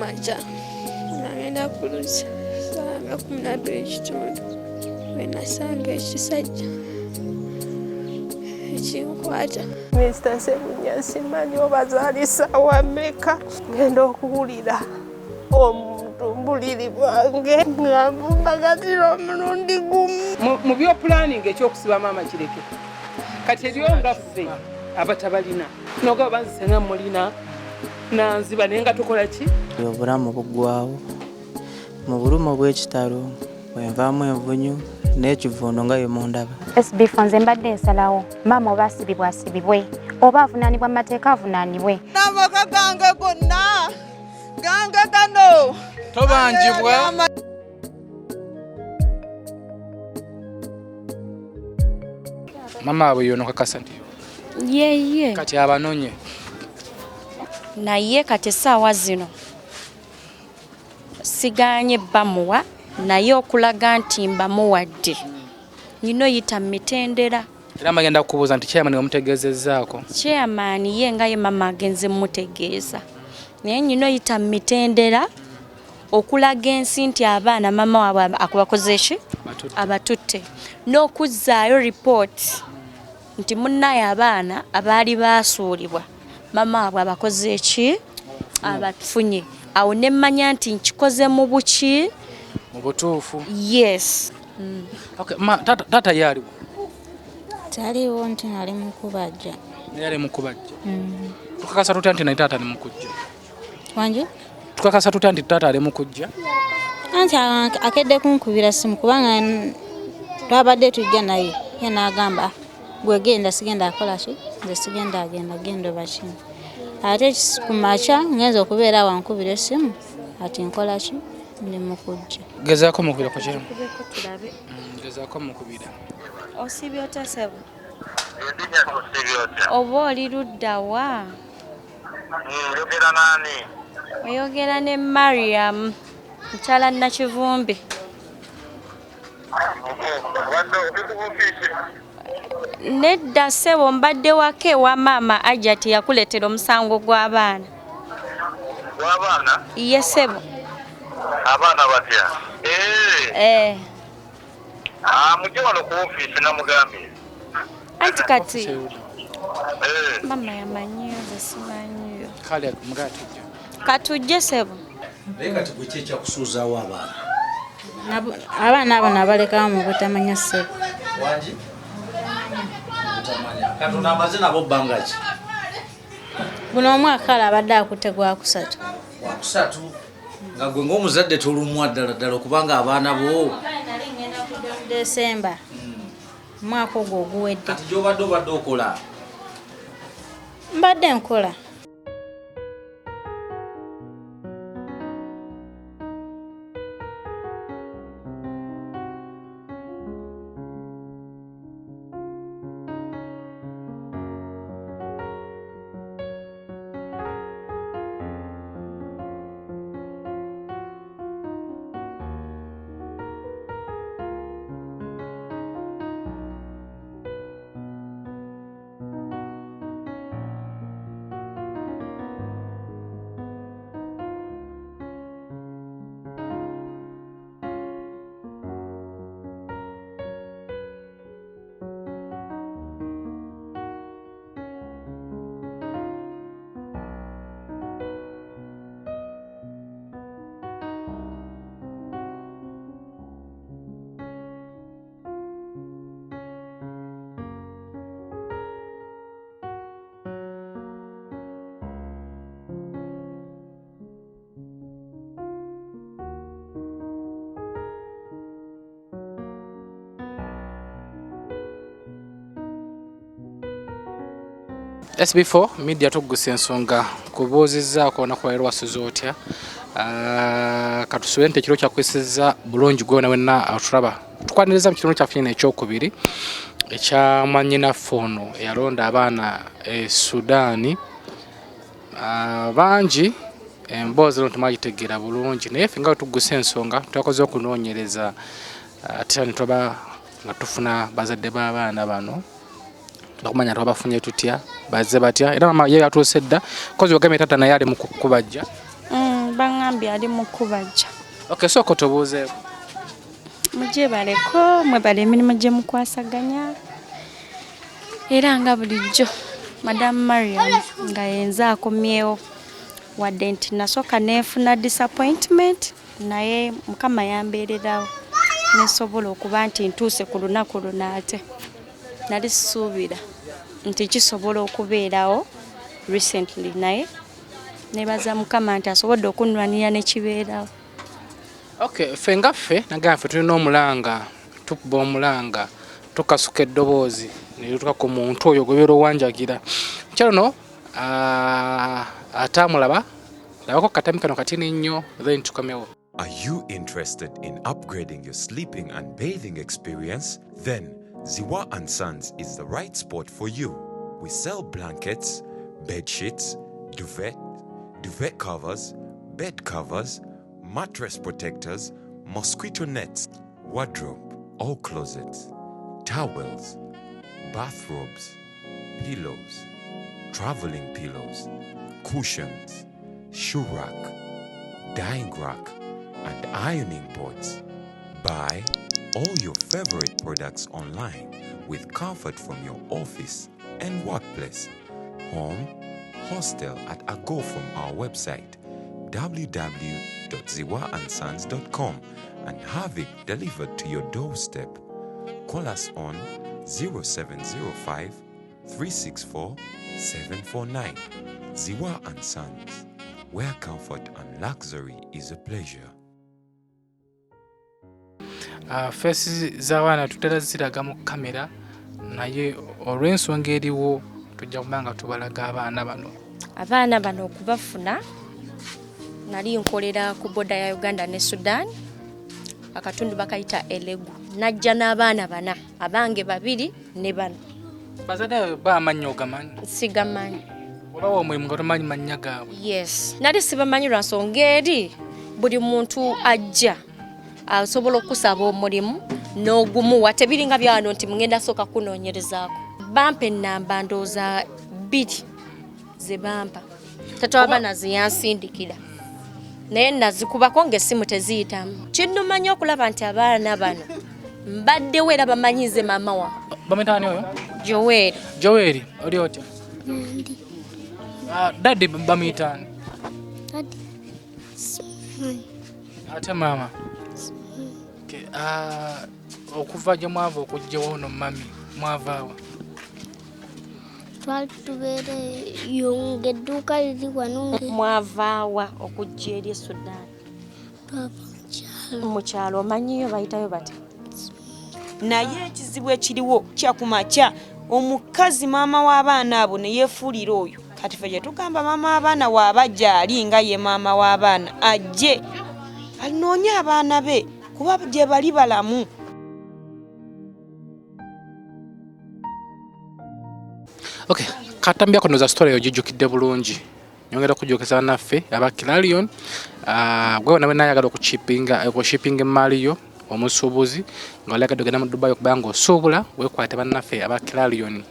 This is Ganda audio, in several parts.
kumacha nagenda kulusa sanga 12:00 wenasanga ekisajja ekinkwata Mr. Sebunya simanyi obazaalisa wameka ngenda okuwulira omutumbuliri bwange ngambumbagatira omulundi gumu mu byo planning ekyokusiba maama kireke kati ebyo nga ffe abatabalina noga banzisenga mulina nanziba nenga tukola ki obulamu buggwawo mu bulumo bw'ekitalo bwenvaamu envunyu n'ekivuuno nga yemundaba SB4 nze mbadde nsalawo maama oba asibibwe oba avunaanibwa mu mateeka avunaanibwe n'amaka gange gonna gange gano tobanjibwa mama we yono kakasa nti yeye kati abanonye naye kati essaawa zino siganye bamuwa naye okulaga nti mbamuwadde nino yita mitendera era magenda kubuuza nti chairman omutegeezezzaako chairman ye nga ye mama agenze mutegeeza naye nino yita mitendera okulaga ensi nti abaana mama waabwe akubakoze ki abatutte n'okuzzaayo report nti munnaye abaana abaali baasuulibwa mama waabwe abakoze ki abafunye awo ne mmanya nti nkikoze mu buki mu butuufu yes okay tata yaliwo taliwo nti nali mukubajja yali mukubajja tukakasa tutya nti naye tata ali mukujja wanje tukakasa tutya nti tata ali mukujja anti akedde kunkubira simu kubanga twabadde tujja naye ye n'agamba gwegenda sigenda akola ki nze sigenda agenda bakini ate kumacha ngenza okubeera wankubira esimu ati nkola ki ndi mukujja gezaako mukubira ku kimu gezaako mukubira osibye otya sebo oba oli luddawa yogera nani oyogera ne Mariam mukyala Nakivumbi nedda sebo mbadde wake wa maama Ajat yakuleetera omusango gw'abaana w'abaana ye sebo abaana batya mujje wano ku ofiisi namugambye anti kati mama yamanyiyo nze simanyiyo kale mugati katujje sebo naye kati gwe kyekya kusuuzaawo abaana abo nabalekawo mu butamanya ssebo wangi butamanya katonda amaze nabo bbanga ki buno omwaka abadde akutte gwakusatu nga gwe ng'omuzadde tolumwa ddala okubanga abaana bo Desemba mwaka ogwo oguwedde kati gy'obadde okola mbadde nkola SB4 Media Tuggussa Enssonga kubuuzizzaako nakubalira wasuze otya katusubire nti ekiro kyakwesezza bulungi gwe wenna atulaba tukwaniriza mu kitundu kyaffe ekyokubiri ekya mwannyinaffe ono eyalonda abaana Sudan bangi emboozi zino temagitegeera bulungi naye ffe nga Tuggussa Enssonga twakoze okunoonyereza ate ne tuba nga tufuna bazadde b'abaana bano bakumanya twabafunye tutya bazze batya era mama ye yatuuse dda kozi bagambye tata naye ali mu kubajja Bangambye ali mu kubajja. Okay, soko tobuuzeeko. Mujje baleko mwebale emirimu gye mukwasaganya. Era nga bulijjo Madam Mariam nga yenza akomyewo wadde nti nasooka neefuna disappointment naye Mukama yambeererawo nesobola okuba nti ntuuse ku lunaku luno ate. Nali sisuubira nti kisobola okubeerawo recently naye nebaza Mukama nti asobodde okunwanira ne kibeerawo. Okay, ffe nga ffe nagaa ffe tulina omulanga tukuba omulanga tukasuka eddoboozi ne tutuuka ku muntu oyo gwebeera owanjagira. Kyalo no atamulaba labako katami kano katini nnyo then tukomewo. Are you interested in upgrading your sleeping and bathing experience? Then Ziwa & Sons is the right spot for you. We sell blankets, bed sheets, duvet covers, bed covers, mattress protectors, mosquito nets, wardrobe, all closets, towels, bathrobes, pillows, traveling pillows, cushions, shoe rack, dyeing rack, and ironing boards. Buy all your favorite products online with comfort from your office and workplace, home, hostel at a go from our website www.ziwaansons.com and have it delivered to your doorstep. Call us on 0705 364 749. Ziwa & Sons, where comfort and luxury is a pleasure. Faces z'abaana tutera ziraga mu kamera naye olw'ensonga eriwo tujja kubanga tubalaga abaana bano. Abaana bano okubafuna nali nkolera ku boda ya Uganda ne Sudan akatundu bakayita Elegu. Najja n'abaana bana abange babiri ne bano. Bazadde bamanyi ogamanyi? Sigamanyi. Olaba omulimu nga tomanyi mannya gaabwe? Yes. Nali sibamanyi lwa nsonga eri buli muntu ajja asobola okusaba omulimu n'ogumuwa tebiringa byano nti mugenda sooka kunoonyerezaako. Bampa ennamba ndooza 2 ze bampa. Tato abaana ziyansindikira. Naye nazikubako ng'essimu teziyitamu. Kinnumanya okulaba nti abaana bano mbaddewo era bamanyize maama wa. Bametaani oyo? Joel. Joel, oli otya? Daddy bamuyitaani? Daddy. Ate maama? Okuva gye mwava okujja wano mami mwavaawa? Twali tubeere yo ng'edduuka liri wano. Mwavaawa okujja eri Sudan? Twava mu kyalo. Omanyiyo bayitayo bati? Naye ekizibu ekiriwo kyakumakya omukazi maama w'abaana abo ne yeefuulira oyo. Kati ffe gye tugamba maama w'abaana waabajja ali nga ye maama w'abaana ajje anoonye abaana be kuba gye bali balamu. Okay, katambya kono za story ogijjukidde bulungi. Nyongera kujjukisa naffe aba Kilalion gwe nawe nayagala okushipinga emaliyo omusuubuzi ng'olagadde ogenda mu Dubai okubanga osuubula weekwate bannaffe aba Kilalion.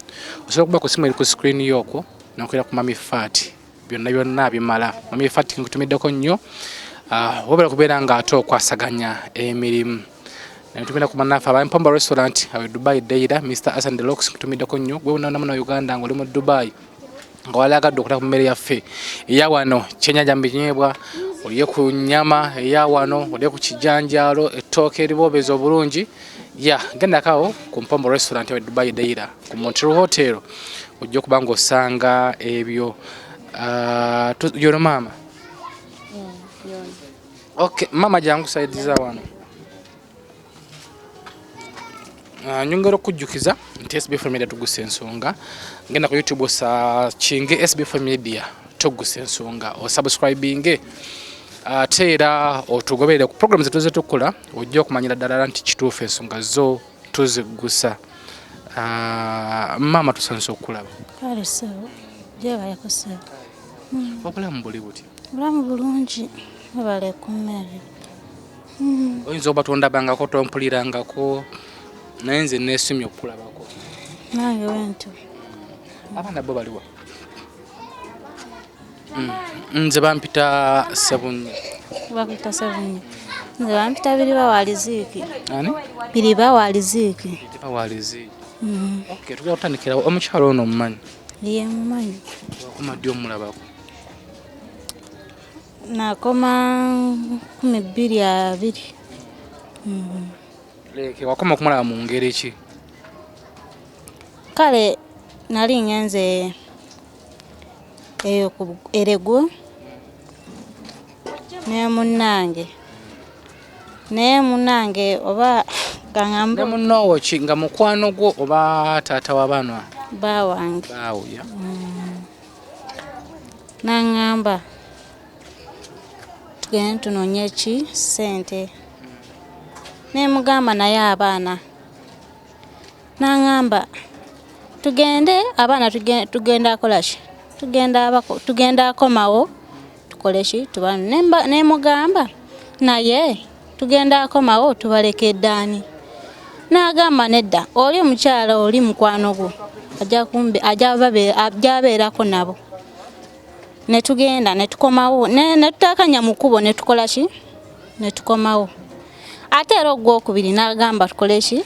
Osobola okuba ku simu eri ku screen y'okwo n'okwera ku Mami Fat byonna bimala. Mami Fat nkutumiddeko nnyo wabula kubeera ng'ate okwasaganya emirimu. Natumira ku bannaffe aba Mpombo Restaurant awe Dubai Deira Mr. Asan the Locks nkutumiddeko nnyo gwe wonna mu Uganda ng'oli mu Dubai ng'olagadde okulaba ku mmere yaffe eya wano kyennyanja mu binyeebwa olye ku nnyama eya wano olye ku kijanjaalo ettooke eriboobeza obulungi gendakawo ku Mpombo Restaurant awe Dubai Deira ku Montreal Hotel ojja okuba ng'osanga ebyo yono maama. Okay, mama jangu saidiza wano. Nyongera okujjukiza nti SB4 Media Tuggussa Enssonga ngenda ku YouTube kinge SB4 Media Tuggussa Enssonga o subscribing ate era otugoberere ku programs zetu zetukola ojja okumanyira ddala nti kituufu ensonga zo tuziggusa. Mama tusanze okulaba. Kale sawa. Jeba yakosa. Obulamu buli buti? Obulamu bulungi. Abale kumere. Oyinza obatonda bangako tompulirangako naye nze neesumye okulabako. Nange wento. Abaana bo baliwa? Nze bampita Sebunye. Bampita Sebunye. Nze bampita Biriba Waliziki. Ani? Biriba Waliziki. Biriba Waliziki. Okay, tugenda kutandikira omukyalo ono omumanyi. Ye mumanyi. Wakoma ddi omulabako? Nakoma 12. Leke wakoma okumulaba mu ngeri ki? Kale nali ngenze eyo ku Eregu ne munnange oba gangamba ne munnowo ki nga mukwano gwo oba taata w'abaana bawange baawo ya nangamba tugende tunoonye ki ssente ne mugamba naye abaana nangamba tugende abaana tugenda akola ki tugenda akomawo tukole ki tubana ne mugamba naye tugenda akomawo tubaleke eddaani n'agamba nedda oli omukyala oli mukwano gwo ajja abeerako nabo ne tugenda ne tukomawo ne tutakanya mu kkubo ne tukola ki ne tukomawo ate era ogwokubiri n'agamba tukole ki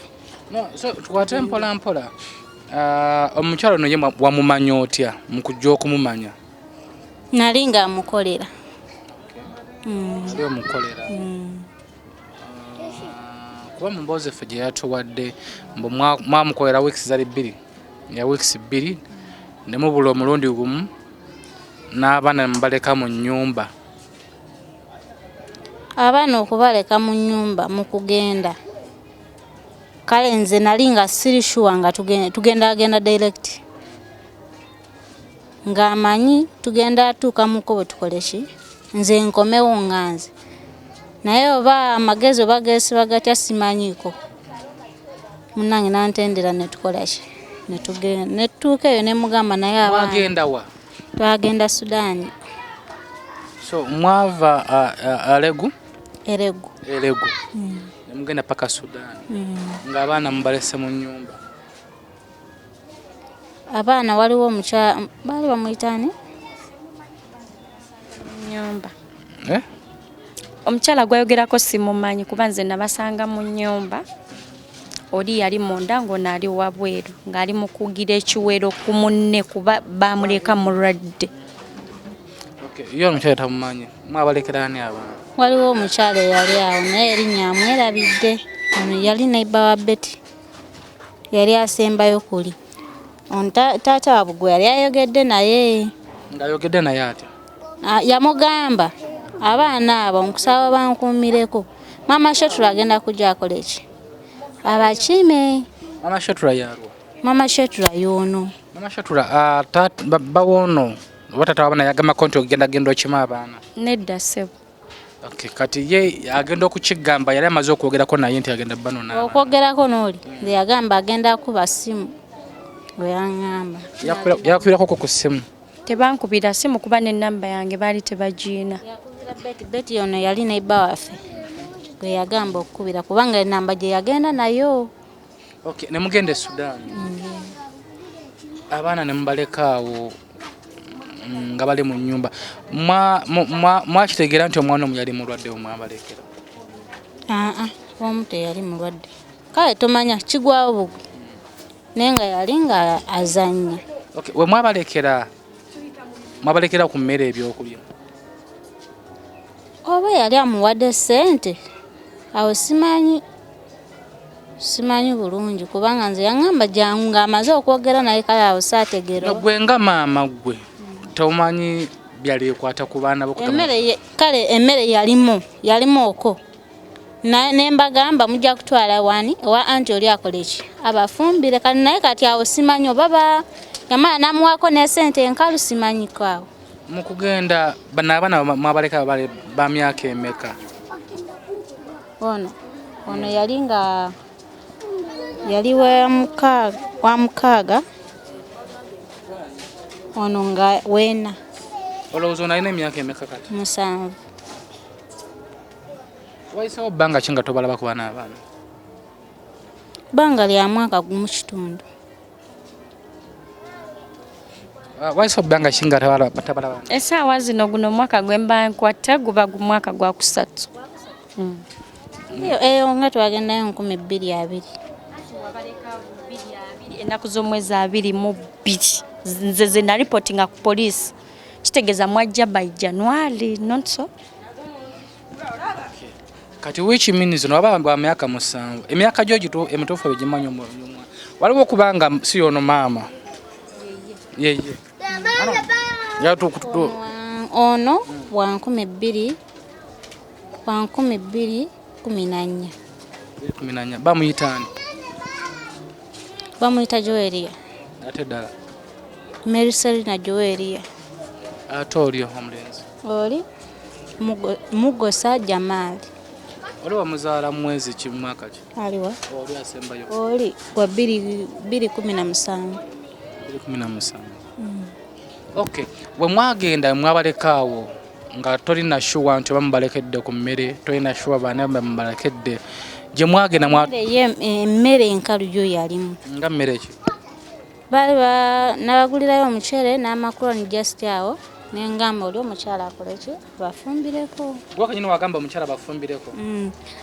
so tukwate mpola mpola omukyalo no ye wamumanya otya mu kujja okumumanya? Nali nga amukolera. Mukolera. Kuba mu mboozi effe gye yatuwadde mbu mwamukolera weeks zali 2 ya weeks 2 ne mubula omulundi gumu n'abaana mubaleka mu nnyumba. Abaana okubaleka mu nnyumba mu kugenda kale nze nali nga siri sure nga tugenda direct ng'amanyi tugenda atuuka mu kkubo tukole ki nze nkomewo nganze naye oba amagezi oba geesiba gatya simanyiiko munnange n'antendera ne tukola ki ne tugenda ne tutuuka eyo ne mugamba naye abaana mwagenda wa? Twagenda Sudan. So mwava Eregu? Eregu. Ne mugenda paka Sudan. Ng'abaana mubalese mu nnyumba. Abaana waliwo omukyala baali bamuyitaani nyumba. Omukyala gwayogerako simumanyi kuba nze nabasanga mu nnyumba. Oli yali munda ng'ono ali wabweru ng'ali mu kugira ekiwero ku munne kuba bamuleka mulwadde. Yo omukyala tamumanyi mwabalekera ani abaana? Waliwo omukyala eyali awo naye erinnya amwerabidde ono yali neiba wa Betty yali asembayo kuli taata wabugwe yali ayogedde naye ng'ayogedde naye atya? Yamugamba abaana abo nkusaba bankuumireko mama Shetula agenda kujja akole ki abakime. Mama Shetula yalwa? Mama Shetula y'ono. Mama Shetula bawono oba taata w'abaana yagamba konti ogenda okima abaana? Nedda ssebo. Okay, kati ye agenda okukigamba yali amaze okwogerako naye nti agenda bano n'abaana. Okwogerako n'oli nze yagamba agenda kuba ssimu bwe yaŋŋamba. Yakubirako ku ssimu? Tebankubira simu kuba n'ennamba yange baali tebagiina. Betty ono yali neiba waffe gwe yagamba okukubira kubanga ennamba gye yagenda nayo. Okay, ne mugenda e Sudan. Abaana ne mubaleka awo nga bali mu nnyumba. Mwakitegeera nti omwana omu yali mulwadde omwabalekera? Omu teyali mulwadde. Kale tomanya kigwawo bugwe naye nga yali nga azannya. Okay, we mwabalekera ku mmere ebyokulya? Oba yali amuwadde ssente awo simanyi bulungi kubanga nze yaŋŋamba jangu ng'amaze okwogera naye kale awo saategeera. Gwe nga maama gwe tomanyi byali bikwata ku baana bo? Kale emmere yalimu okwo ne mbagamba mujja kutwala wani owa anti oli akole ki abafumbire kale naye kati awo simanyi oba yamala namuwaako ne ssente enkalu simanyiko awo. Mu kugenda abaana mwabaleka ba myaka emeka? Ono yali nga yali wa mukaaga ono nga weena. Olowooza ono alina emyaka emeka kati? 7. Wayiseewo bbanga ki nga tobalaba ku baana abaana? Bbanga lya mwaka gumu kitundu. Waiso banga shinga tabala. Essaawa zino guno mwaka gwe mba nkwata guba mwaka gwa kusatu. Nga twagendayo 2020. Ennaku z'omwezi 22 nze ze na reportinga ku police. Kitegeeza mwajja by January, not so? Kati which means no baba myaka 7. Emyaka gyo gito emitofu ebigimanyo mu. Waliwo kubanga si ono mama. Ye. Ya to kutudo. Ono wa 2014. Bamuyitani. Bamuyita Joelia. Ate Dala. Meriselina Joelia. Atolio omulenzi. Oli Mugosa Jamali. Oli wa muzaala mwezi ki mwaka ki? Aliwa. Oli asembayo. Oli wa 2017. 2017. Okay. Bwe mwagenda mwabalekaawo nga tolina shuwa nti bamubalekedde ku mmere, tolina shuwa baana bamubalekedde. Gye mwagenda emmere enkalu gyo yalimu. Nga mmere ki? Bali nabagulirayo omucere n'amakoloni just awo nengamba oli omukyala akoleki bafumbireko. Gwakanyini wagamba omukyala bafumbireko.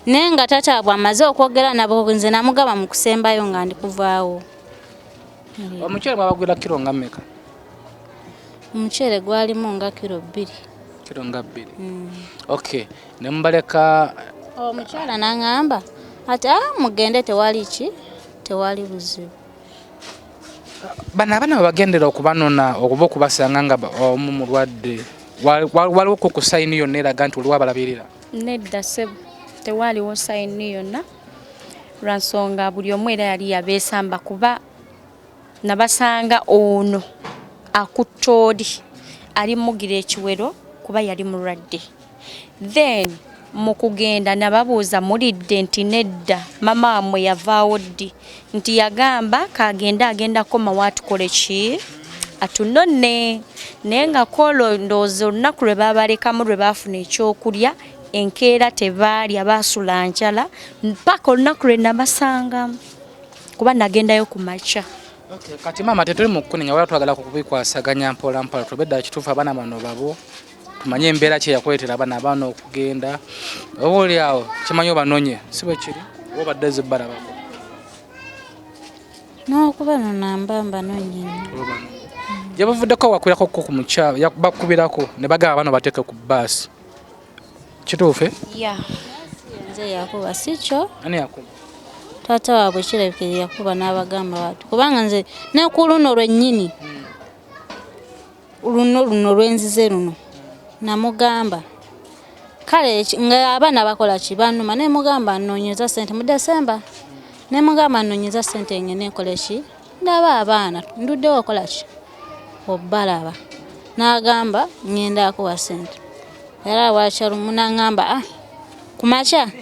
Nenga tata bwamaze okwogera nabo nze namugaba mu kusembayo nga ndi kuvaawo. Omucere mwabagulira kilo nga mmeka? Omucere gwalimu nga kilo 2. Kilo nga 2. Okay. Ne mbaleka omukyala nangamba ati mugende tewali buzibu. Bana bagendera okubanona okuba okubasanga nga omulwadde waliwo ku sayini yonna eraga nti oliwo abalabirira. Nedda sebo tewaliwo sayini yonna lwansonga buli omu era yali yabeesamba kuba nabasanga ono akuttooli ali mugira ekiwero kuba yali mulwadde. Then mu kugenda nababuuza mulidde nti nedda mama wamwe yavaawo ddi nti yagamba agenda koma waatukole ki atunonne naye nga kolo ndowooza olunaku lwe baabalekamu lwe baafuna ekyokulya enkeera tebaalya baasula njala mpaka olunaku lwe nabasanga kuba nagendayo ku makya. Okay, kati mama tetuli mu kukunenya wala twagala kubikwasaganya mpola mpola tubedda kituufu abaana bano babo tumanye embeera kye yakuleetera abaana okugenda oba oli awo kimanyi obanonye si bwe kiri oba badde zibbala bako n'okuba nonamba nonye gye bavuddeko wakwirako ku mukyala bakubirako ne bagaba bano bateeke ku bbaasi kituufe? nze yakuba si kyo ani yakuba? taata waabwe kirabikira yakuba n'abagamba batu kubanga nze ne ku luno lwennyini luno lwenzize luno namugamba kale nga abaana bakola ki banuma ne mugamba nnoonyeza ssente mu Desemba ne mugamba nnoonyeza ssente nyine nkole ki ndaba abaana nduddewo okola ki obbalaba n'agamba ngenda akuwa ssente era wakyalumu n'angamba ku makya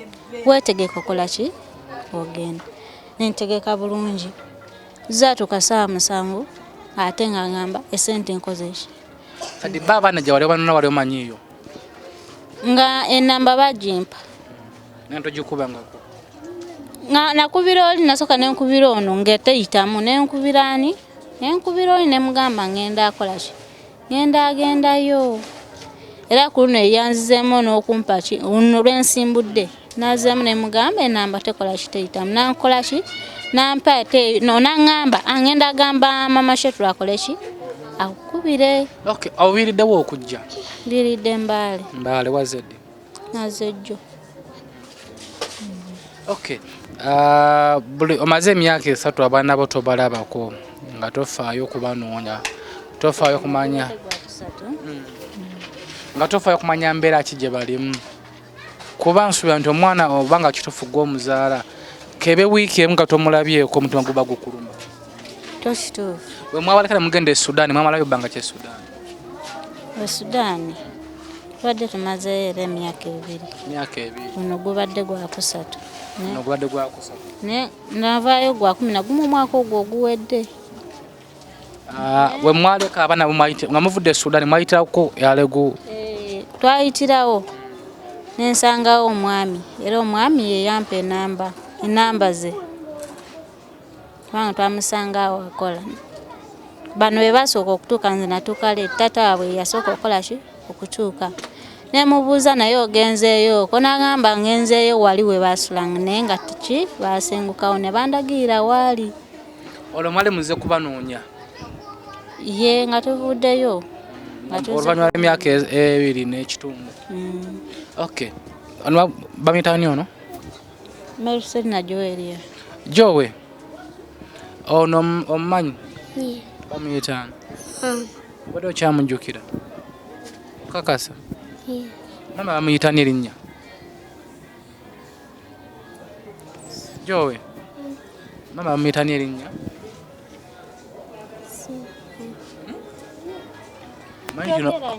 weetegeka okola ki ogenda nentegeka bulungi zaatuka saa 7 ate nga ngamba essente nkoze ki kati abaana gye wali banona wali omanyiiyo nga enamba bagimpa nentogikubangako nakubira oli nasooka nenkubira ono ngeteyitamu nenkubira ani nenkubira oli nemugamba ngenda akola ki agendayo era ku luno eyanzizeemu n'okumpa ki luno lwensimbudde nazeemu nemugamba enamba tekola ki teyitamu nankola ki nampa nonangamba angenda agamba mama shetu akole ki akukubire. Okay, awiriddewo okujja? Liridde Mbaale wazedde? Nazejjo. Okay. Buli omaze emyaka 3 abaana bo tobalabako nga tofaayo kubanoonya tofaayo kumanya nga tofaayo kumanya mbeera ki gye balimu kuba nsuubira nti omwana obanga kituufu gw'omuzaala kebe wiiki emu nga tomulabyeko omutima guba gukuluma. Tosituufu. Bwe mwabalekera mugenda e Sudan mwamalayo bbanga ki e Sudan? Sudan tubadde tumazeyo era emyaka 2. Ono gubadde gwa 3. Navaayo gwa 11 omwaka ogwo oguwedde. Bwe mwaleka abaana nga muvudde e Sudan mwayitirako yalegu? Twayitirawo nensangawo omwami era omwami yeyampa enamba ze kubanga twamusanga awo akola bano be basooka okutuuka nze natuuka leeti taata waabwe yasooka okukola ki okutuuka ne mubuuza naye ogenzeeyo ko n'agamba ngenzeeyo wali we baasula naye nga ki baasengukawo ne bandagirira waali olwo mwali muze kubanoonya ye nga tuvuddeyo oluvannyuma lw'emyaka 2 n'ekitundu. Okay, ano bamuyitani ono Melusina Joelia Jowe ono omumanyi bamuyitani bode okyamujjukira kakasa mama bamuyitani erinnya Jowe mama bamuyitani erinnya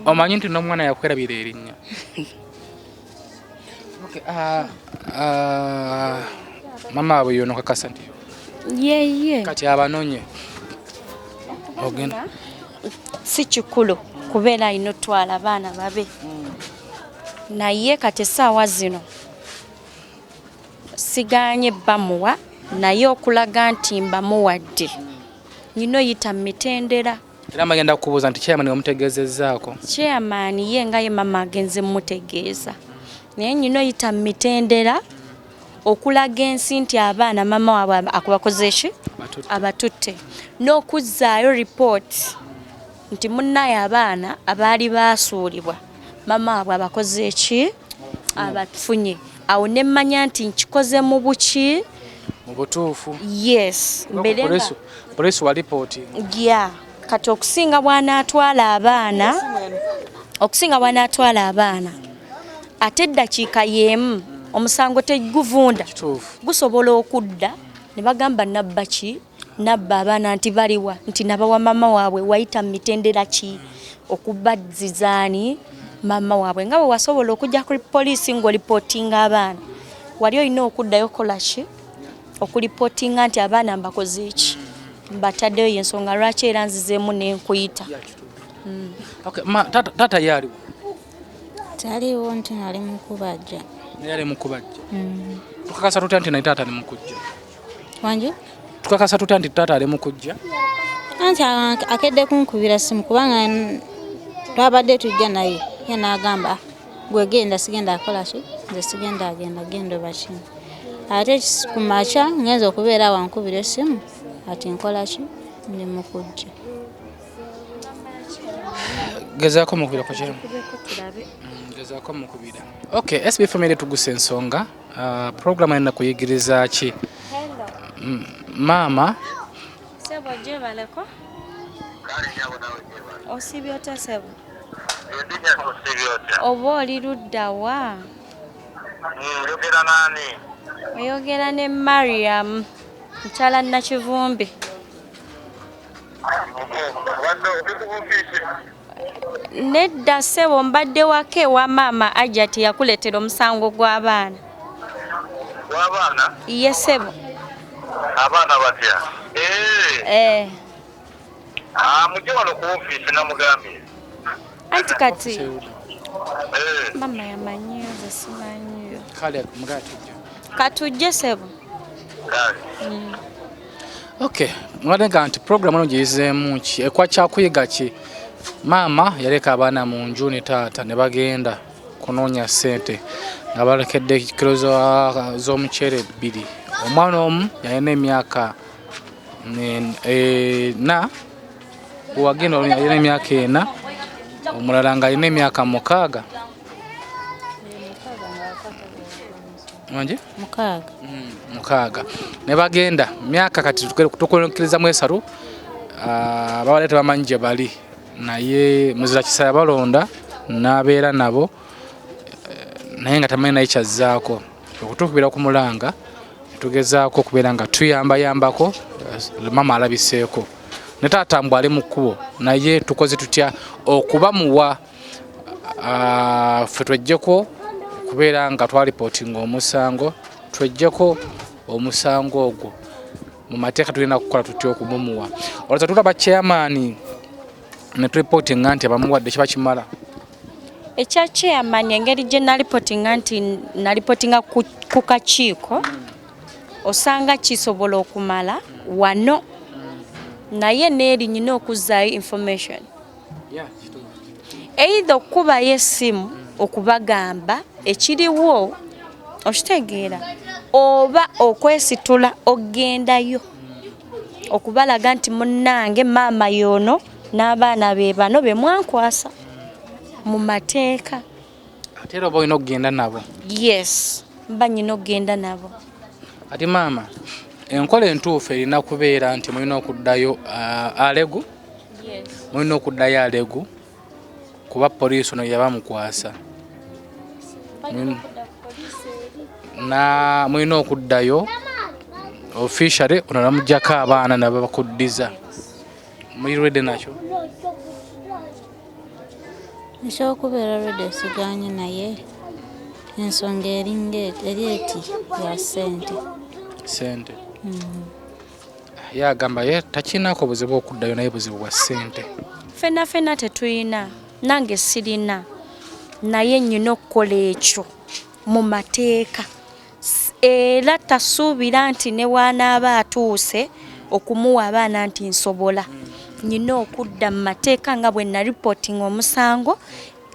omanyi nti n'omwana yakwerabira erinnya. Okay, mama waabwe yono kakasa nti Ye. kati abanonye ogenda Si kikulu kubeera alina otwala abaana babe. Naye kati essaawa zino siganye bamuwa naye okulaga nti mbamuwadde nina oyita mu mitendera. era bagenda kukubuuza nti chairman wamutegeezezzaako. Chairman ye nga ye mama agenze mutegeeza naye nina oyita mu mitendera okulaga ensi nti abaana mama waabwe akubakoze ki abatutte n'okuzzaayo report nti munnaye abaana abaali baasuulibwa mama waabwe abakoze eki abafunye awo ne mmanya nti nkikoze mu buki mu butuufu. Yes mberenga polisi wa report yeah. Kati okusinga bw'anaatwala abaana ate eddakiika y'emu omusango teguvunda gusobola okudda ne bagamba nabba ki nabba abaana nti baliwa nti nabawa mama waabwe wayita mu mitendera ki okubazzizaani mama waabwe nga bwe wasobola okujja ku poliisi ng'olipootinga abaana wali olina okuddayo kola ki okulipootinga nti abaana mbakoze eki mbataddeyo y'ensonga lwaki era nzizeemu n'enkuyita. Okay, taata yaaliwo taliwo nti nali mukubajja yali mukubajja tukakasa tutya nti naye taata ali mukujja wanju tukakasa tutya nti taata ali mukujja anti akedde kunkubira simu kubanga twabadde tujja naye ye n'agamba gwe genda sigenda akola ki nze sigenda agenda genda bakini ate kumakya ngenza okubeera wankubira esimu ati nkola ki ndi mukujja gezaako mukubira ku kyemu gezaako mukubira. Okay, SB4 Media Tuggussa Enssonga program ena kuyigiriza ki mama Sebo je baleko osibye ota sebo oba oli ludda wa Yogera nani? oyogera ne Mariam mukyala Nakivumbi. Nedda sebo mbadde wake wa mama Ajati yakuleetera omusango gw'abaana. W'abaana? Ye sebo. Abaana batya? Mujje wano ku ofiisi namugambye. Anti kati mama yamanyiyo ze simanyiyo. kale mugatujja Katujje sebo. Okay, mwalenga nti program eno giyizeemu ki ekwa kyakuyiga ki maama yaleka abaana mu nju ne taata ne bagenda kunoonya ssente nga balekedde kilo z'omuceere 2. Omwana omu yalina emyaka 4 wagenda yalina emyaka 4 omulala nga alina emyaka 6 Manje? Mukaaga. Ne bagenda myaka kati tukwekiriza mu 3 abawale tebamanyi gye bali naye muzira kisa yabalonda n'abeera nabo naye nga tamanyi naye kyazzaako okutuukubira ku mulanga tugezaako okubeera nga tuyambayambako mama alabiseeko ne taata mbw ali mu kkubo naye tukoze tutya okubamuwa ffe twejjeko kubeera nga twalipootinga omusango twejjeko omusango ogwo mu mateeka tulina kukola tutya okubumuwa olwooza tulaba chairman ne turipootinga nti abamuwadde kiba kimala Ekya chairman engeri gye nalipootinga nti nalipootinga ku kakiiko osanga kisobola okumala wano naye neeri nyina okuzzaayo information eitha okukubayo essimu okubagamba ekiriwo okitegeera oba okwesitula ogendayo okubalaga nti munnange maama yoono n'abaana be bano be mwankwasa mu mateeka. Ate era oba olina okugenda nabo? Yes, mba nyina okugenda nabo. Ati maama, enkola entuufu erina kubeera nti mulina okuddayo alegu? Yes. Mulina okuddayo alegu kuba poliisi ono yabamukwasa. Na mulina okuddayo officially ono namuggyako abaana nabo bakuddiza. Muli ready nakyo? Ekyokubeera ready siganye naye ensonga eri eti ya ssente. Ssente. Yagamba ye takinako buzibu okuddayo naye buzibu bwa ssente. Fena tetuyina, nange sirina, naye nyina okukola ekyo mu mateeka. Era tasuubira nti ne wanaaba atuuse okumuwa abaana nti nsobola. Nyina okudda mu mateeka nga bwe na reporting omusango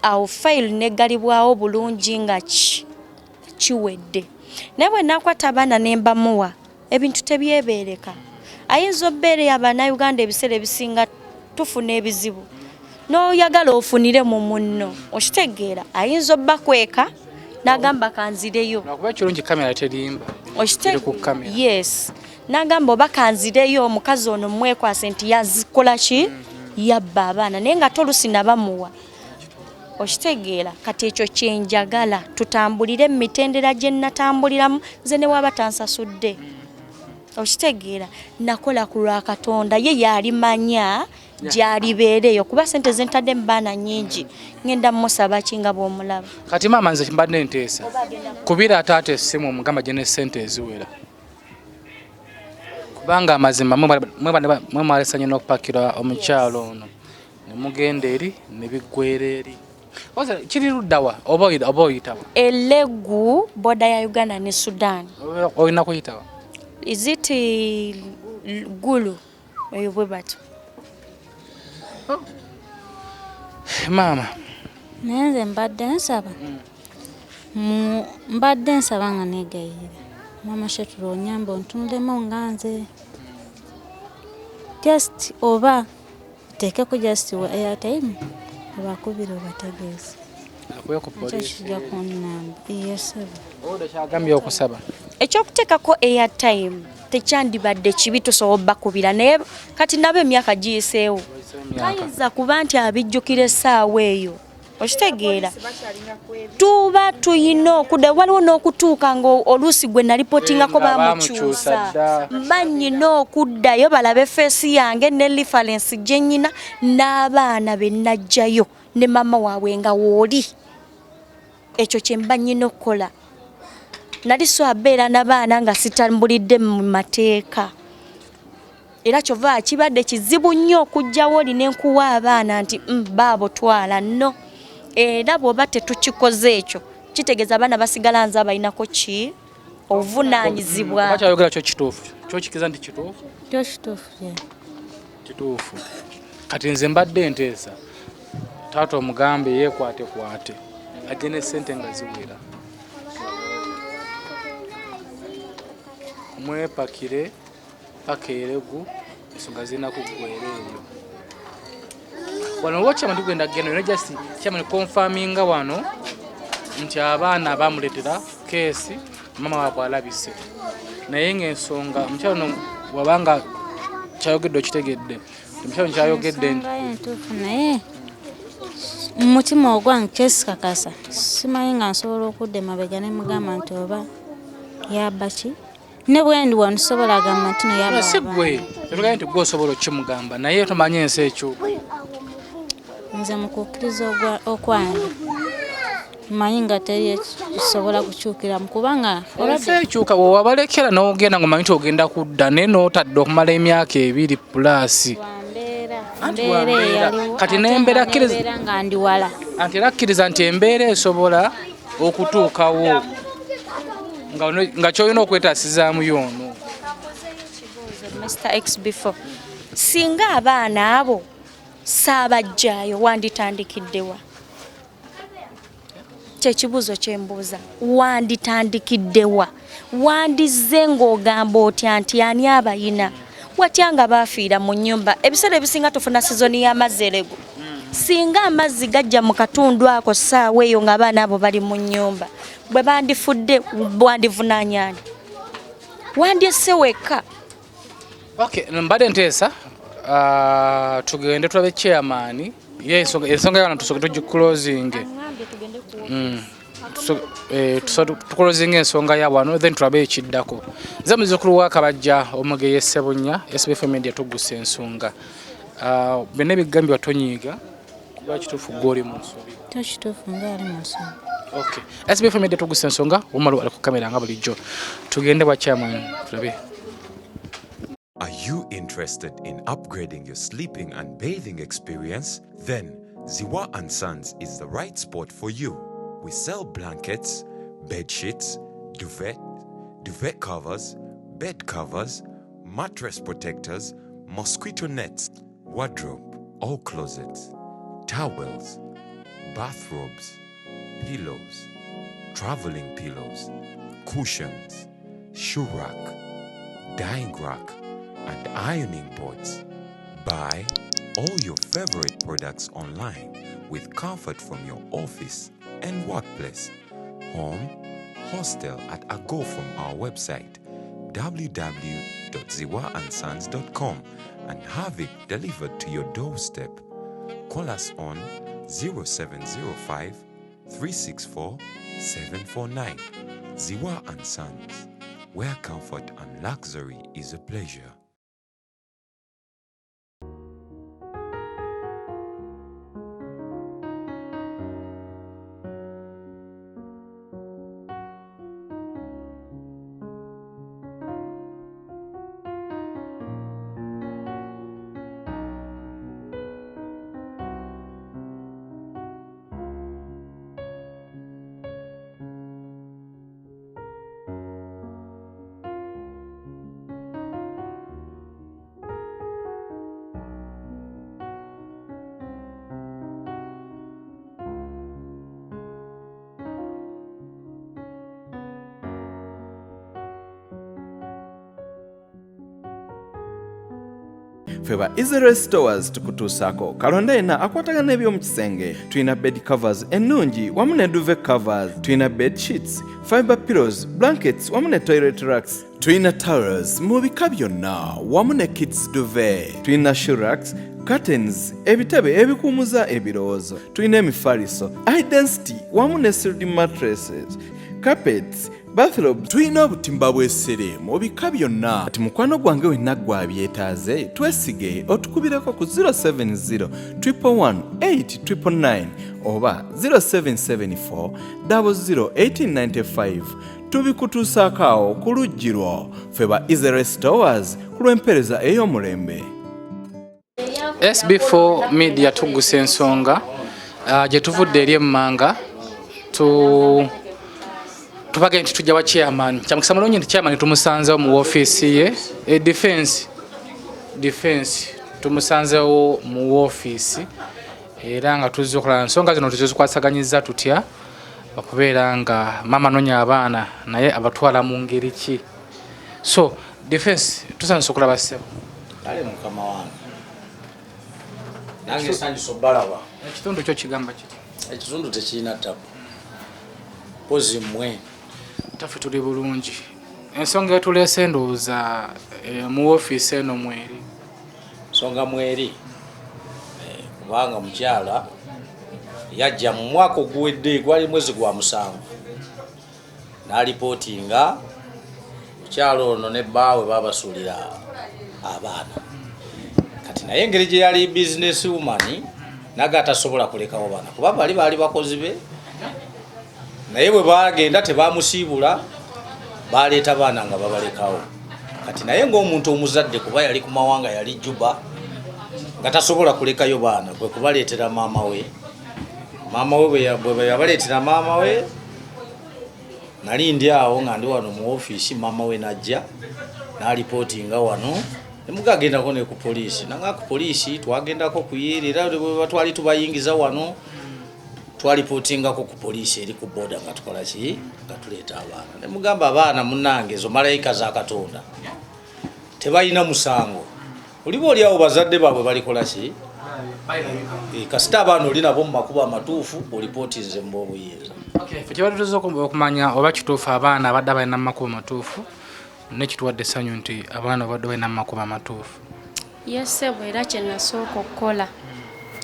awo file negalibwawo bulungi nga kiwedde. Naye bwe nakwata abaana ne mbamuwa ebintu tebyebeereka. Ayinza obbeere Abannayuganda ebiseera ebisinga tufuna ebizibu n'oyagala ofunire mu munno okitegeera ayinza obbakweka n'agamba kanzireyo. Nakuba kirungi kamera terimba. Yes. N'agamba oba kanzireyo omukazi ono mwekwase nti yazikola ki yabba abaana naye nga tolusi nabamuwa. Okitegeera kati ekyo kyenjagala tutambulire mu mitendera gye natambuliramu nze ne waba tansasudde. Okitegeera nakola ku lwa Katonda ye yalimanya gyalibeereyo kuba sente zentadde mu baana nnyingi ngenda musaba kinga bw'omulaba. Kati maama nze mbadde nteesa kubira ataata essimu omugamba gye ne ssente eziwera kubanga amazima mwe mwalesanye n'okupakira omukyalo ono ne mugenda eri ne biggwera eri. Kiri luddawa oba oyitawa? Elegu boda ya Uganda ne Sudan. Olina kuyitawa? Is it Gulu? Oyo bwe batu. Maama. Naye nze mbadde nsaba nga negayira. Mama Shetro onyamba ontunulemu nga nze. Just oba teekeko just wa airtime abakubira obategeeza. Akuye ku poliisi. Kijja kunnamba. Yes. Oda kyagambye okusaba. Ekyokuteekako airtime tekyandibadde kibi tusobola bakubira naye kati nabo emyaka giyiseewo. Kayinza kuba nti abijjukira essaawa eyo. Okitegeera tuba tuyina okudda waliwo n'okutuuka nga oluusi gwe nalipotingako bamukyusa mba nyina okuddayo balabe feesi yange ne reference gye nnyina n'abaana be najjayo ne mama waabwe nga wooli. Ekyo kye mba nyina okukola. Nali so abeera n'abaana nga sitambulidde mu mateeka. Era kyova kibadde kizibu nnyo okujjawo oli n'enkuwa abaana nti baabo twala nno. Era bw'oba tetukikoze ekyo kitegeeza abaana basigala nze abalinako ki obuvunaanyizibwa. Bakyayogera kyo kituufu. Kyo kikiza nti kituufu? Kyo kituufu. Kituufu. Kati nze mbadde nteesa taata omugambe yeekwate agene ssente nga ziwera. Mwepakire paka eregu ensonga zirina kuggwera eyo. Wano wacha mandu gwenda geno yona just kyamani confirminga wano nti abaana bamuletera kesi mama waabwe alabise. Naye ng'ensonga omukyalo no wabanga kyayogedde okitegedde. Omukyalo kyayogedde ntuufu naye mutima ogwange kyesikakasa simanyi nga nsobola okudda emabega ne mugamba nti oba yabba ki ne bwe ndi wano sobola agamba nti no yabba. Si gwe toluganye nti gwe osobola okimugamba naye tomanyi ensi ekyuka. Nze mukukkiriza okwange manyi nga teri kisobola kukyukira mukubanga ensi ekyuka bwewabalekera n'ogenda ng'omanyi nti ogenda kudda naye n'otadde okumala emyaka 2 plus. Kati n'embeera kkiriza nga ndi wala. Anti era kkiriza nti embeera esobola okutuukawo nga kyolina okwetaasizaamu yoono. Mr. Sb4 singa abaana abo saabajjaayo wanditandikiddewa kyekibuuzo kyembuuza wanditandikiddewa wandizze ng'ogamba otya nti ani abayina watya nga baafiira mu nnyumba ebiseera ebisinga tufuna sizoni y'amazzi erego singa amazzi gajja mu katundu ako ssaawa eyo ng'abaana abo bali mu nnyumba bwe bandifudde wandivunaanyani wandyesse wekka. Okay, mbadde nteesa tugende tulabe chairman ensonga yana tusoke tugiclosing tuclosing ensonga ya wano then tulabe ekiddako nze muzukulu wa Kabajja Omugeye Ssebunya SB4 Media Tuggussa Enssonga benne ebigambibwa tonyiiga kuba kituufu goli mu nsobi Kituufu ngaali mu nsobi. Okay, SB4 Media Tuggussa Enssonga omalo ali ku kamera nga bulijjo tugende wa chairman tulabe. Are you interested in upgrading your sleeping and bathing experience? Then Ziwa & Sons is the right spot for you. We sell blankets, bed sheets, duvet covers, bed covers, mattress protectors, mosquito nets, wardrobe, all closets, towels, bathrobes, pillows, traveling pillows, cushions, shoe rack, dyeing rack, and ironing boards. Buy all your favorite products online with comfort from your office and workplace, home, hostel at a go from our website www.ziwaansons.com and have it delivered to your doorstep. Call us on 0705 364 749. Ziwa & Sons, where comfort and luxury is a pleasure. Feba Israel Stores tukutuusako kalonda yenna akwatagana n'eby'omu kisenge. Tuyina bed covers ennungi wamu ne duvet covers, tuyina bed sheets, fiber pillows, blankets wamu ne toilet racks, tuyina towels mu bika byonna wamu ne kids duvet, tuyina shoe racks, curtains, ebitebe ebikuumuza ebirowoozo, tuyina emifaliso, identity wamu ne sealed mattresses, carpets, bathrobe, tuyina obutimba bw'essere mu bika byonna. Ati mukwano gwange wenna gwabyetaaze twesige otukubireko ku 070 111 899 oba 0774 001895 tubikutuusaako awo ku luggi lwo. Feba Israel Stores ku lw'empeereza ey'omulembe. SB4 Media Tuggussa Enssonga gye tuvudde eri emmanga tupage nti tujja wa chairman kyamukisa mulungi nti chairman tumusanzewo mu ofiisi ye defense tumusanzewo mu ofiisi era nga tuzze okulaba ensonga zino tuzikwasaganyiza tutya okubeera nga mama nonya abaana naye abatwala mu ngeri ki. So defense tusanze okulaba ssebo kale mukama wange nange sanyiso balawa ekitundu kyo kigamba kiti ekitundu tekirina tabu pozi mmwe taffe tuli bulungi. Ensonga etuleese ndowooza mu ofiisi eno mweri nsonga mweri kubanga mukyala yajja mu mwaka oguwedde gwali mwezi gwa musanvu n'alipootinga mukyala ono ne bbaawe babasuulira abaana kati naye engeri gye yali business woman naga atasobola kulekawo baana kuba baali bakozi be naye bwe bagenda tebamusiibula baleeta baana nga babalekawo. Kati naye ng'omuntu omuzadde kuba yali ku mawanga yali Juba nga tasobola kulekayo baana kwe kubaleetera maama we bwe yabaleetera maama we nali ndi awo nga ndi wano mu ofiisi maama we najja n'alipootinga wano nemugagendako ne ku poliisi nanga ku poliisi twagendako kuyirira batwali tubayingiza wano twalipotingako ku poliisi eri ku boda nga tukola ki nga tuleeta abaana nemugamba abaana munnange ezo malayika za Katonda tebalina musango oliba oli awo bazadde baabwe balikola ki kasita abaana oli nabo mu makubo amatuufu olipootinze mu obuyinza kyebatutuza okumanya oba kituufu abaana abadde balina mu makubo matuufu nekituwadde essanyu nti abaana babadde balina mu makubo amatuufu yesebo era kye nasooka okukola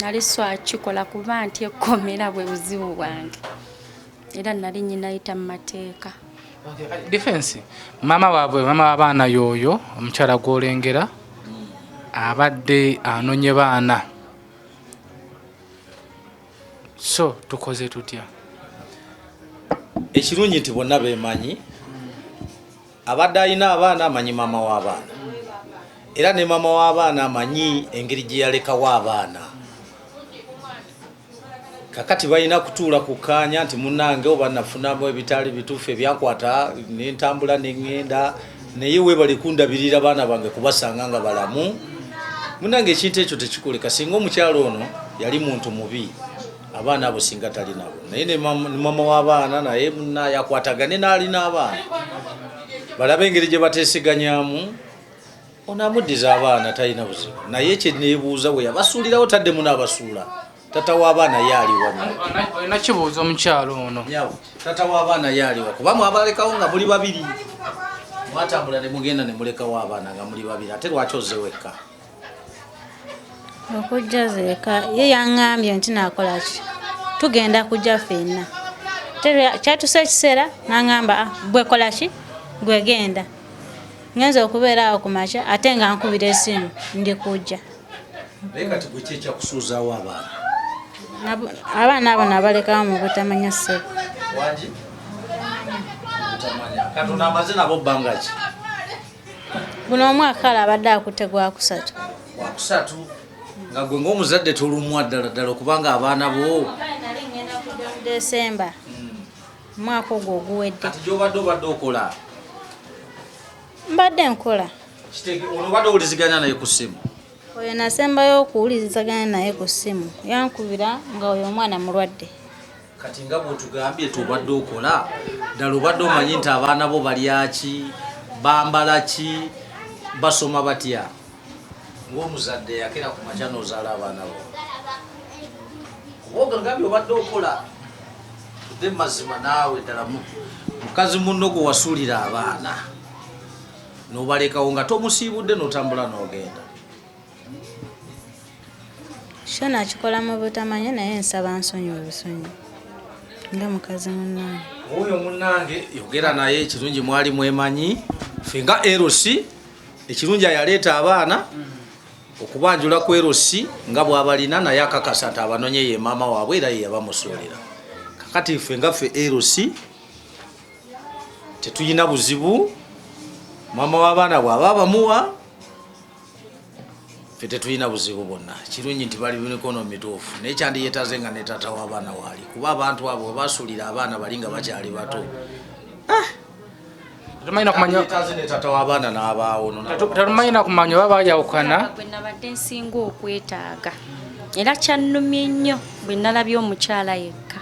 nali swakikola kuba nti ekkomera bwe buzibu bwange era nali nyinayita mu mateeka defense mama w'abaana y'oyo omukyala gw'olengera abadde anonye baana so tukoze tutya ekirungi nti bonna bemanyi abadde alina abaana amanyi mama w'abaana era ne mama w'abaana amanyi engeri gye yalekawo abaana kakati balina kutuula ku kkaanya nti munnange oba nafunamu ebitaali bituufu ebyankwata nentambula neŋŋenda naye webali kundabirira baana bange kubasanga nga balamu munnange ekintu ekyo tekikoleka singa omukyalo ono yali muntu mubi abaana abo singa tali nabo naye ne mama w'abaana naye munnaye akwatagane n'alina abaana balabe engeri gye bateesiganyamu ono amuddiza abaana talina buzibu naye kye neebuuza we yabasuulirawo taddemu n'abasuula tata w'abaana yaaliwa olina kibuuza omukyalo ono tata w'abaana yaaliwa kuba mwabalekawo nga muli babiri mwatambula ne mugenda ne mulekawo abaana nga muli babiri ate lwaki ozze wekka okujja zeeka ye yaŋŋambye nti naakola ki tugenda kujja ffenna kyatusa ekiseera n'aŋŋamba bwekola ki bwegenda ngenza okubeera awo ku makya ate nga nkubira essimu ndi kujja naye kati gwe kyekyakusuuzaawo abaana abo nabalekawo mu butamanya ssebo wangi butamanya katonda amaze nabo bbanga ki buno omwaka kale abadde akutte gwakusatu nga gwe ng'omuzadde tolumwa ddala okubanga abaana bo Desemba mwaka ogwo oguwedde kati gy'obadde okola mbadde nkola ono obadde owuliziganya naye ku ssimu oyo nasembayo okuwulizaganya naye ku ssimu yankubira nga oyo omwana mulwadde kati nga bwotugambye tobadde okola ddala obadde omanyi nti abaana bo balyaki bambala ki basoma batya ng'omuzadde yakera ku makya n'ozaala abaana bo kuba ogambye obadde okola tudde mazima naawe ddala mukazi munno gwe wasuulira abaana n'obalekawo nga tomusiibudde n'otambula n'ogenda kyo nakikola mu butamanya naye nsaba nsonyi obusonyi nga mukazi munnange oyo munnange yogera naye ekirungi mwali mwemanyi fenga erosi ekirungi ayaleeta abaana okubanjula ku erosi nga bw'abalina naye akakasa nti abanonye ye maama waabwe era ye yabamusuulira kakati ffe nga ffe erosi tetuyina buzibu maama w'abaana bw'aba abamuwa ffe tetuyina buzibu bonna kirungi nti bali mumikono mituufu naye kyandiyeetaze nga ne tata w'abaana waali kuba abantu abo bwe basuulira abaana bali nga bakyali bato tetumanyina kumanya oba bajawukana bwe nabadde nsinga okwetaaga era kyannumye nnyo bwe nalabye omukyala yekka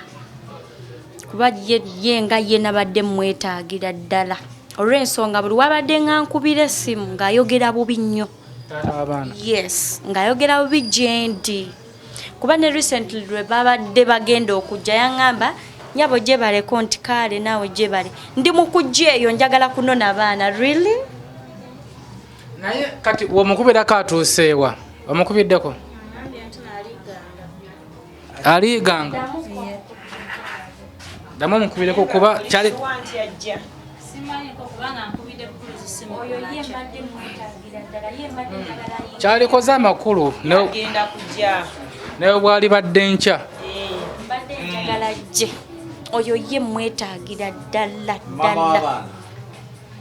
kuba ye nga ye nabadde mwetaagira ddala olw'ensonga buli wabadde nga nkubira essimu ng'ayogera bubi nnyo yes ng'ayogera bubi gyendi kuba ne recently lwe babadde bagenda okujja yaŋŋamba nyabo gye baleko nti kaale naawe gye bale ndi mu kujja eyo njagala kunona baana really naye kati womukubirako atuuseewa omukubiddeko aliiganga damu omukubireko kuba kyali kyalikoze amakulu naye bwali badde nkya oyo ye mwetaagira ddala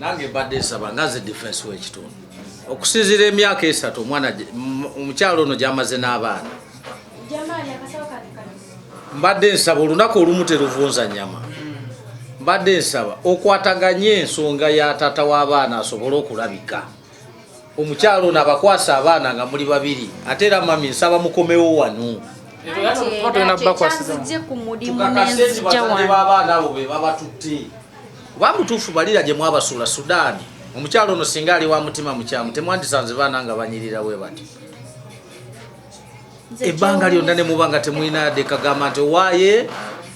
nange mbadde nsaba ngaze defense w'ekitundu okusinziira emyaka 3 omwana omukyalo ono gy'amaze n'abaana mbadde nsaba olunaku olumu teruvunza nnyama mbadde nsaba okwataganye ensonga ya taata w'abaana asobole okulabika omukyalo ono abakwasa abaana nga muli babiri ate era mami nsaba mukomewo wano abaana abo be babatutte kuba mutuufu balira gye mwabasuula Sudan. Omukyalo ono singa ali wa mutima mukyamu temwandisanze baana nga banyirira we bati ebbanga lyonna ne mubanga temulina yadde kagamba nti owaaye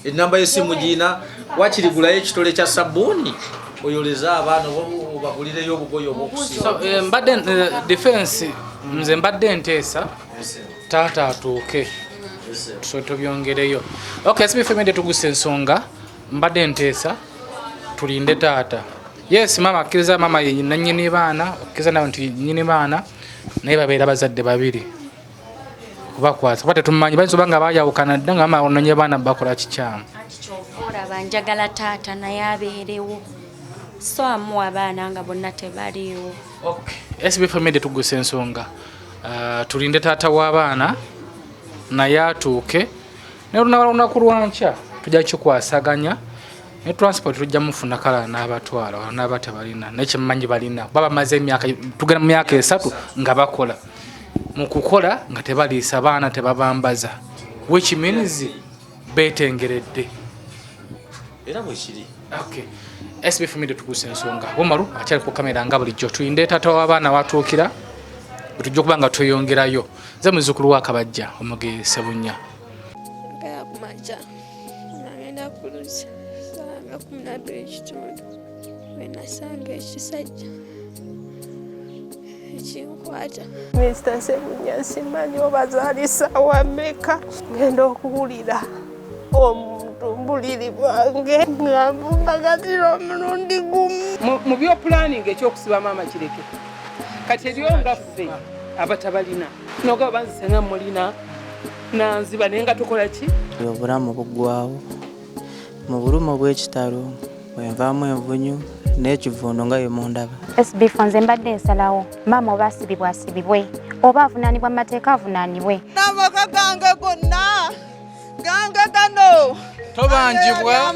enamba y'essimu giina wakirigulayo ekitole kya sabbuuni oyoleza abaana bagulireyo obugoye obwokusiba. Mbadde defense nze mbadde nteesa taata atuuke tubyongereyo. Okay, SB4 Media Tuggussa Enssonga mbadde nteesa tulinde taata. Yes mama akkiriza mama yennyini baana akkiriza nawe nti nnyini baana naye babeera bazadde babiri kubakwasa bate tumanyi bayinza nga bayawukana dda nga mama ononye baana bakola kikyamu olaba njagala taata naye abeerewo so amuwa abaana nga bonna tebaliwo. Okay, SB4 Media Tuggussa Enssonga tulinde taata w'abaana naye atuuke naye olunaku lwankya tujja kikwasaganya ne transport tujja mufuna kala n'abatwala n'abatabalina nekyemumanyi balina baba maze emyaka tugenda mu myaka 3 nga bakola mu kukola nga tebaliisa baana tebabambaza which means betengeredde era bwekiri. Okay, SB4 Media Tuggussa Enssonga bomalu akyali ku kamera nga bulijjo tuyinde taata w'abaana watuukira tujja okuba nga tweyongerayo ze muzzukulu wa Kabajja Omugee Ssebunya nagenda kuluza sanga 12 ekitundu wenasanga ekisajja ekinkwata Mr. Ssebunya simanyi obazaalisa wameka ngenda okuwulira omutumbuliri bwange ngambungagatira omulundi gumu mu byopulaninga ekyokusiba maama kireke kati eryo nga ffe abatabalina noga banzisenga mulina nanziba naye nga tukola ki obulamu buggwawo mu bulumu obw'ekitalo bwenvaamu envunyu n'ekivuuno nga yemundaba. SB4 nze mbadde nsalawo maama oba asibibwa asibibwe oba avunaanibwa mu mateeka avunaanibwe. N'amaka gange gonna gange gano tobanjibwa